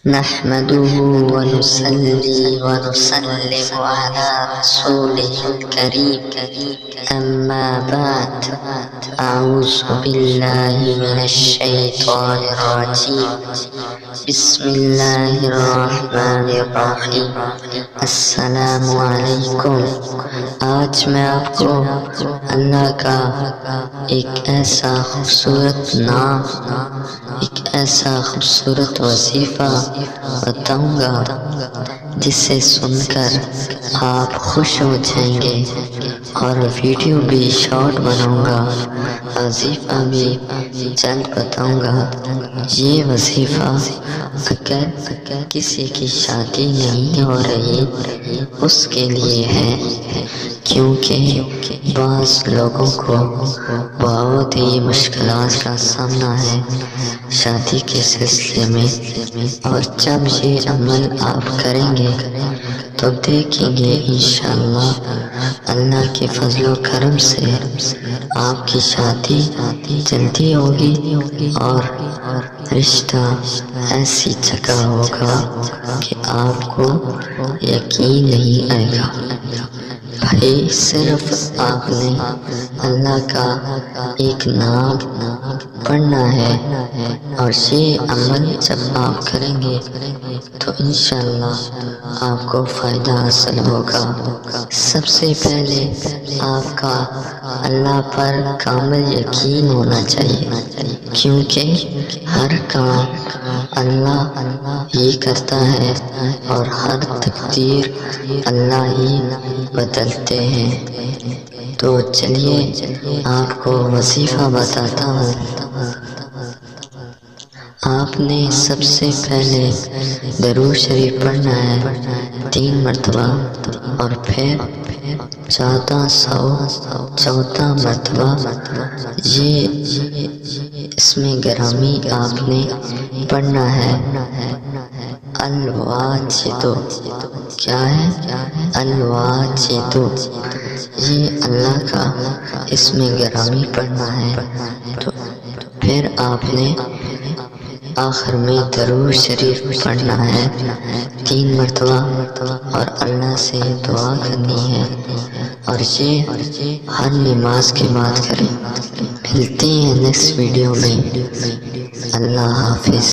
نحمده ونصلي ونسلم على رسوله الكريم أما بعد أعوذ بالله من الشيطان الرجيم بسم الله الرحمن الرحیم السلام علیکم۔ آج میں آپ کو اللہ کا ایک ایسا خوبصورت نام، ایک ایسا خوبصورت وظیفہ بتاؤں گا جسے سن کر آپ خوش ہو جائیں گے، اور ویڈیو بھی شارٹ بناؤں گا، وظیفہ بھی جلد بتاؤں گا۔ یہ وظیفہ اگر کسی کی شادی نہیں ہو رہی اس کے لیے ہے، کیونکہ بعض لوگوں کو بہت ہی مشکلات کا سامنا ہے شادی کے سلسلے میں، اور جب یہ عمل آپ کریں گے تو دیکھیں گے انشاءاللہ اللہ کے فضل و کرم سے آپ کی شادی جلدی ہوگی اور رشتہ ایسی جگہ ہوگا کہ آپ کو یقین نہیں آئے گا۔ بھائی صرف آپ نے اللہ کا ایک نام پڑھنا ہے، اور یہ عمل جب آپ کریں گے تو انشاءاللہ آپ کو فائدہ حاصل ہوگا۔ سب سے پہلے آپ کا اللہ پر کامل یقین ہونا چاہیے، کیونکہ ہر کام اللہ ہی کرتا ہے اور ہر تقدیر اللہ ہی بدلتے ہیں۔ تو چلیے آپ کو وظیفہ بتاتا ہوں۔ آپ نے سب سے پہلے درود شریف پڑھنا ہے 3 مرتبہ، اور پھر 1414 مرتبہ یہ اس میں گرامی آپ نے پڑھنا ہے الواجد۔ کیا ہے؟ الواجد۔ یہ اللہ کا اس میں گرامی پڑھنا ہے۔ تو پھر آپ نے آخر میں درود شریف پڑھنا ہے 3 مرتبہ، اور اللہ سے دعا کرنی ہے، اور یہ ہر نماز کے بعد کریں۔ ملتے ہیں نیکسٹ ویڈیو میں۔ اللہ حافظ۔